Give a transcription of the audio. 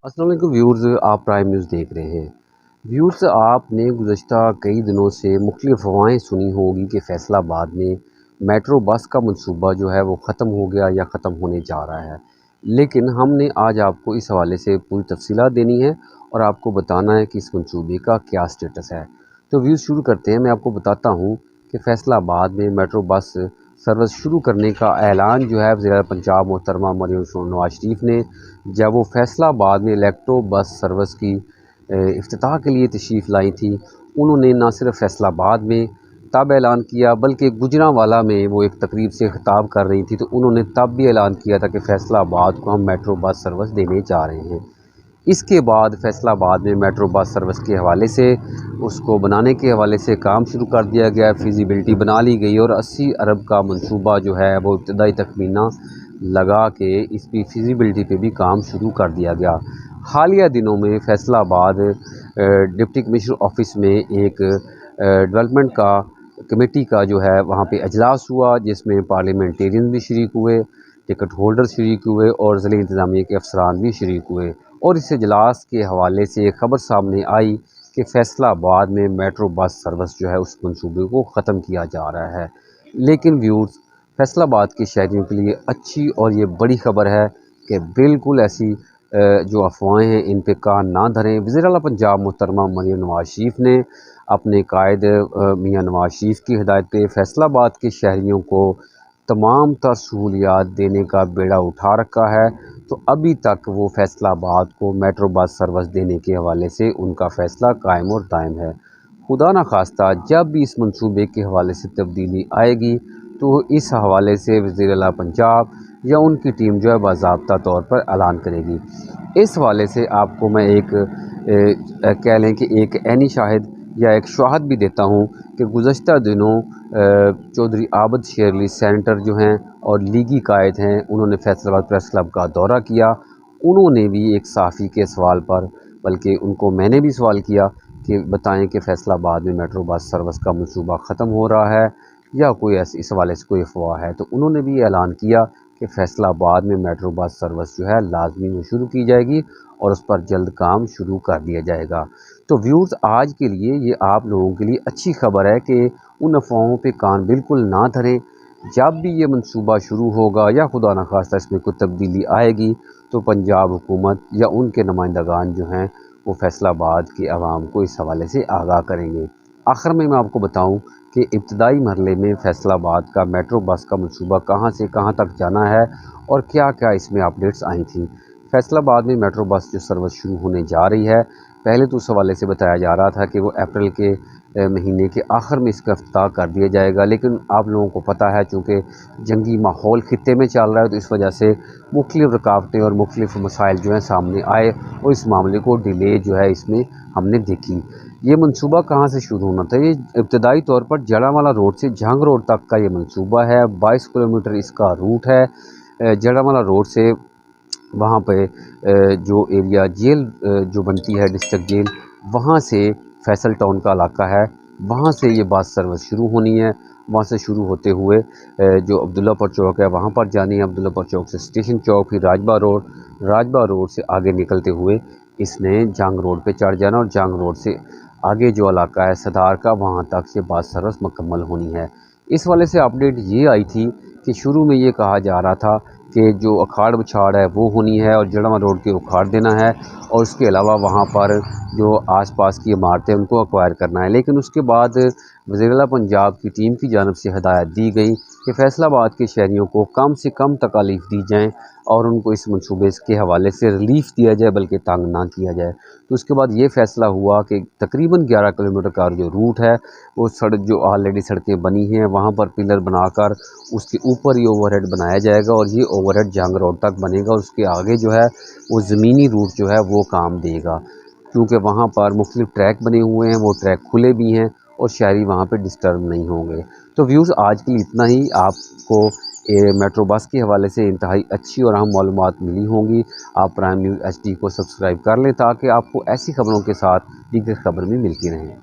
अस्सलाम वालेकुम व्यूअर्स, आप प्राइम न्यूज़ देख रहे हैं। व्यूअर्स, आपने गुज़श्ता कई दिनों से मुख्तलिफ़ अफ़वाहें सुनी होगी कि फैसलाबाद में मेट्रो बस का मनसूबा जो है वो ख़त्म हो गया या ख़त्म होने जा रहा है। लेकिन हमने आज आपको इस हवाले से पूरी तफ़सीलात देनी है और आपको बताना है कि इस मनसूबे का क्या स्टेटस है। तो व्यूज़ शुरू करते हैं। मैं आपको बताता हूँ कि फैसलाबाद में मेट्रो बस सर्विस शुरू करने का ऐलान जो है वज़ीर पंजाब मोहतरमा मरियम नवाज शरीफ ने, जब वो फैसलाबाद में इलेक्ट्रो बस सर्विस की इफ्तिताह के लिए तशरीफ़ लाई थी, उन्होंने ना सिर्फ फैसलाबाद में तब ऐलान किया बल्कि गुजरांवाला में वो एक तकरीब से ख़िताब कर रही थी तो उन्होंने तब भी ऐलान किया था कि फैसलाबाद को हम मेट्रो बस सर्विस देने जा रहे हैं। इसके बाद फैसलाबाद में मेट्रो बस सर्विस के हवाले से, उसको बनाने के हवाले से काम शुरू कर दिया गया, फ़िज़िबिलिटी बना ली गई और 80 अरब का मंसूबा जो है वो इब्तदाई तखमीना लगा के इसकी फ़िज़िबिलिटी पे भी काम शुरू कर दिया गया। हालिया दिनों में फैसलाबाद डिप्टी कमिश्नर ऑफिस में एक डेवलपमेंट का कमेटी का जो है वहाँ पे अजलास हुआ, जिसमें पार्लियामेंटेरियन भी शरीक हुए, टिकट होल्डर शरीक हुए और ज़िला इंतज़ामिया के अफसरान भी शरीक हुए। और इस इजलास के हवाले से एक ख़बर सामने आई कि फैसलाबाद में मेट्रो बस सर्विस जो है उस मंसूबे को ख़त्म किया जा रहा है। लेकिन व्यूअर्स, फैसलाबाद के शहरियों के लिए अच्छी और ये बड़ी ख़बर है कि बिल्कुल ऐसी जो अफवाहें हैं इन पे कान ना धरें। वज़ीर आला पंजाब मोहतरमा मरियम नवाज शरीफ ने अपने कायद मियाँ नवाज शरीफ की हिदायत पे फैसलाबाद के शहरियों को तमाम तर सहूलियात देने का बेड़ा उठा रखा है। तो अभी तक वो फैसलाबाद को मेट्रो बस सर्विस देने के हवाले से उनका फ़ैसला कायम और दायम है। खुदा न खास्ता जब भी इस मंसूबे के हवाले से तब्दीली आएगी तो इस हवाले से वज़ीर आला पंजाब या उनकी टीम जो है बाज़ाब्ता तौर पर ऐलान करेगी। इस हवाले से आपको मैं एक कह लें कि एक ऐनी शाहिद या एक शवाहद भी देता हूँ कि गुज़श्ता दिनों चौधरी आबद शेर अली सेनेटर जो हैं और लीगी कायद हैं, उन्होंने फैसलाबाद प्रेस क्लब का दौरा किया। उन्होंने भी एक सहाफ़ी के सवाल पर, बल्कि उनको मैंने भी सवाल किया कि बताएं कि फैसलाबाद में मेट्रो बस सर्विस का मनसूबा ख़त्म हो रहा है या कोई ऐसी इस हवाले से कोई अफवाह है। तो उन्होंने भी ऐलान किया कि फैसलाबाद में मेट्रो बस सर्विस जो है लाजमी वो शुरू की जाएगी और उस पर जल्द काम शुरू कर दिया जाएगा। तो व्यूज़, आज के लिए ये आप लोगों के लिए अच्छी खबर है कि उन अफवाहों पे कान बिल्कुल ना धरें। जब भी ये मंसूबा शुरू होगा या खुदा न खास्ता इसमें कोई तब्दीली आएगी तो पंजाब हुकूमत या उनके नुमाइंदगान जो हैं वो फैसलाबाद के अवाम को इस हवाले से आगाह करेंगे। आखिर में मैं आपको बताऊं कि इब्तदाई मरहले में फैसलाबाद का मेट्रो बस का मनसूबा कहां से कहां तक जाना है और क्या क्या इसमें अपडेट्स आई थी। फैसलाबाद में मेट्रो बस जो सर्विस शुरू होने जा रही है, पहले तो उस हवाले से बताया जा रहा था कि वो अप्रैल के महीने के आखिर में इसका इफ्तिताह कर दिया जाएगा, लेकिन आप लोगों को पता है चूँकि जंगी माहौल खित्ते में चल रहा है तो इस वजह से मुख्तलिफ़ रुकावटें और मुख्तलिफ़ मसाइल जो हैं सामने आए और इस मामले को डिले जो है इसमें हमने देखी। ये मंसूबा कहाँ से शुरू होना था? ये इब्तदाई तौर पर जड़ावाला रोड से जहांग रोड तक का ये मंसूबा है। 22 किलोमीटर इसका रूट है। जड़ावाला रोड से वहाँ पे जो एरिया जेल जो बनती है डिस्ट्रिक्ट जेल, वहाँ से फैसल टाउन का इलाका है, वहाँ से ये बस सर्विस शुरू होनी है। वहाँ से शुरू होते हुए जो अब्दुल्लापुर चौक है वहाँ पर जानी है, अब्दुल्लापुर चौक से स्टेशन चौक, फिर राजबा रोड से आगे निकलते हुए इसने जंग रोड पे चढ़ जाना और जंग रोड से आगे जो इलाका है सदार का, वहाँ तक से बस सर्विस मुकम्मल होनी है। इस वाले से अपडेट ये आई थी कि शुरू में ये कहा जा रहा था कि जो अखाड़ बछाड़ है वो होनी है और जड़ावा रोड के उखाड़ देना है और उसके अलावा वहाँ पर जो आसपास की इमारतें उनको एक्वायर करना है। लेकिन उसके बाद वज़ीर आला पंजाब की टीम की जानिब से हदायत दी गई कि फैसलाबाद के शहरियों को कम से कम तकालीफ दी जाएँ और उनको इस मनसूबे के हवाले से रिलीफ़ दिया जाए, बल्कि तंग ना किया जाए। तो उसके बाद ये फ़ैसला हुआ कि तकरीबन 11 किलोमीटर का जो रूट है वो सड़क जो ऑलरेडी सड़कें बनी हैं वहाँ पर पिलर बनाकर उसके ऊपर ही ओवरहेड बनाया जाएगा और ये ओवरहेड जंग रोड तक बनेगा और उसके आगे जो है वो ज़मीनी रूट जो है वो काम देगा, क्योंकि वहाँ पर मुख्तलिफ ट्रैक बने हुए हैं, वो ट्रैक खुले भी हैं और शहरी वहाँ पे डिस्टर्ब नहीं होंगे। तो व्यूज़, आज के लिए इतना ही। आपको मेट्रो बस के हवाले से इंतहाई अच्छी और अहम मालूमात मिली होंगी। आप प्राइम न्यूज़ HD को सब्सक्राइब कर लें ताकि आपको ऐसी खबरों के साथ दीगर खबर भी मिलती रहें।